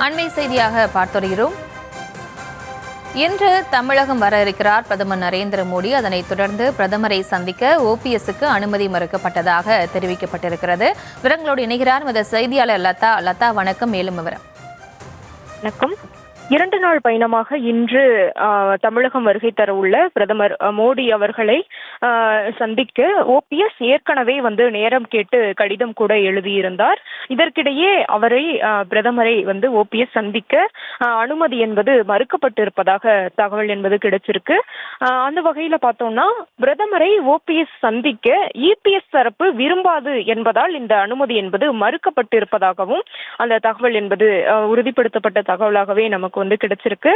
அண்மை செய்தியாக பார்த்துரைகிறோம். இன்று தமிழகம் வர இருக்கிறார் பிரதமர் நரேந்திர மோடி. அதனைத் தொடர்ந்து பிரதமரை சந்திக்க ஓபிஎஸ்க்கு அனுமதி மறுக்கப்பட்டதாக தெரிவிக்கப்பட்டிருக்கிறது. விவரங்களோடு இணைகிறார் செய்தியாளர் லதா. லதா, வணக்கம். மேலும் விவரம். வணக்கம். 2 நாள் பயணமாக இன்று தமிழகம் வருகை தர உள்ள பிரதமர் மோடி அவர்களை சந்திக்க ஓபிஎஸ் ஏற்கனவே நேரம் கேட்டு கடிதம் கூட எழுதியிருந்தார். இதற்கிடையே பிரதமரை ஓபிஎஸ் சந்திக்க அனுமதி என்பது மறுக்கப்பட்டிருப்பதாக தகவல் என்பது கிடைச்சிருக்கு. அந்த வகையில பார்த்தோம்னா பிரதமரை ஓபிஎஸ் சந்திக்க இபிஎஸ் தரப்பு விரும்பாது என்பதால் இந்த அனுமதி என்பது மறுக்கப்பட்டிருப்பதாகவும் அந்த தகவல் என்பது உறுதிப்படுத்தப்பட்ட தகவலாகவே நமக்கு கிடைச்சிருக்கு.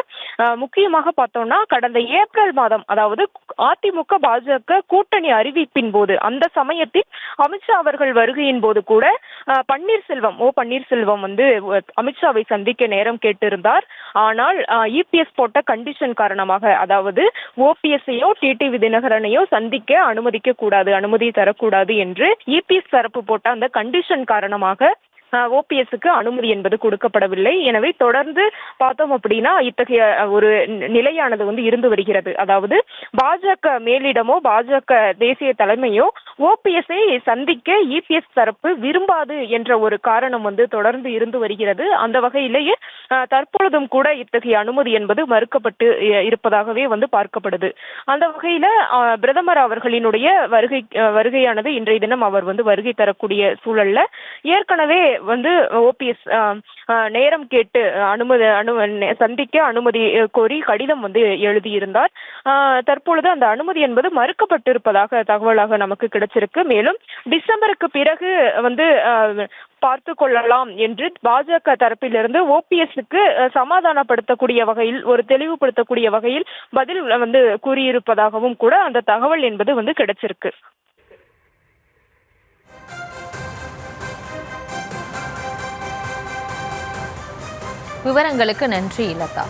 முக்கியமாக பார்த்தோம்னா கடந்த ஏப்ரல் மாதம், அதாவது அதிமுக பாஜக கூட்டணி அறிவிப்பின் போது, அந்த சமயத்தில் அமித்ஷா அவர்கள் வருகையின் போது கூட பன்னீர்செல்வம் அமித்ஷாவை சந்திக்க நேரம் கேட்டிருந்தார். ஆனால் இபிஎஸ் போட்ட கண்டிஷன் காரணமாக, அதாவது ஓபிஎஸ்ஐயோ டிடிவி தினகரனையோ சந்திக்க அனுமதி தரக்கூடாது என்று இபிஎஸ் தரப்பு போட்ட அந்த கண்டிஷன் காரணமாக ஓபிஎஸ்க்கு அனுமதி என்பது கொடுக்கப்படவில்லை. எனவே தொடர்ந்து பார்த்தோம் அப்படின்னா இத்தகைய ஒரு நிலையானது இருந்து வருகிறது. அதாவது பாஜக மேலிடமோ பாஜக தேசிய தலைமையோ ஓபிஎஸ்ஐ சந்திக்க இபிஎஸ் தரப்பு விரும்பாது என்ற ஒரு காரணம் தொடர்ந்து இருந்து வருகிறது. அந்த வகையிலேயே தற்பொழுதும் கூட இத்தகைய அனுமதி என்பது மறுக்கப்பட்டு இருப்பதாகவே பார்க்கப்படுது. அந்த வகையில பிரதமர் அவர்களினுடைய வருகையானது இன்றைய தினம் அவர் வருகை தரக்கூடிய சூழல்ல ஏற்கனவே ஓபிஎஸ் நேரம் கேட்டு சந்திக்க அனுமதி கோரி கடிதம் எழுதியிருந்தார். தற்பொழுது அந்த அனுமதி என்பது மறுக்கப்பட்டிருப்பதாக தகவலாக நமக்கு கிடைச்சிருக்கு. மேலும் டிசம்பருக்கு பிறகு பார்த்து கொள்ளலாம் என்று பாஜக தரப்பிலிருந்து ஓபிஎஸ்க்கு சமாதானப்படுத்தக்கூடிய வகையில், ஒரு தெளிவுபடுத்தக்கூடிய வகையில் பதில் கூறியிருப்பதாகவும் கூட அந்த தகவல் என்பது கிடைச்சிருக்கு. விவரங்களுக்கு நன்றி லதா.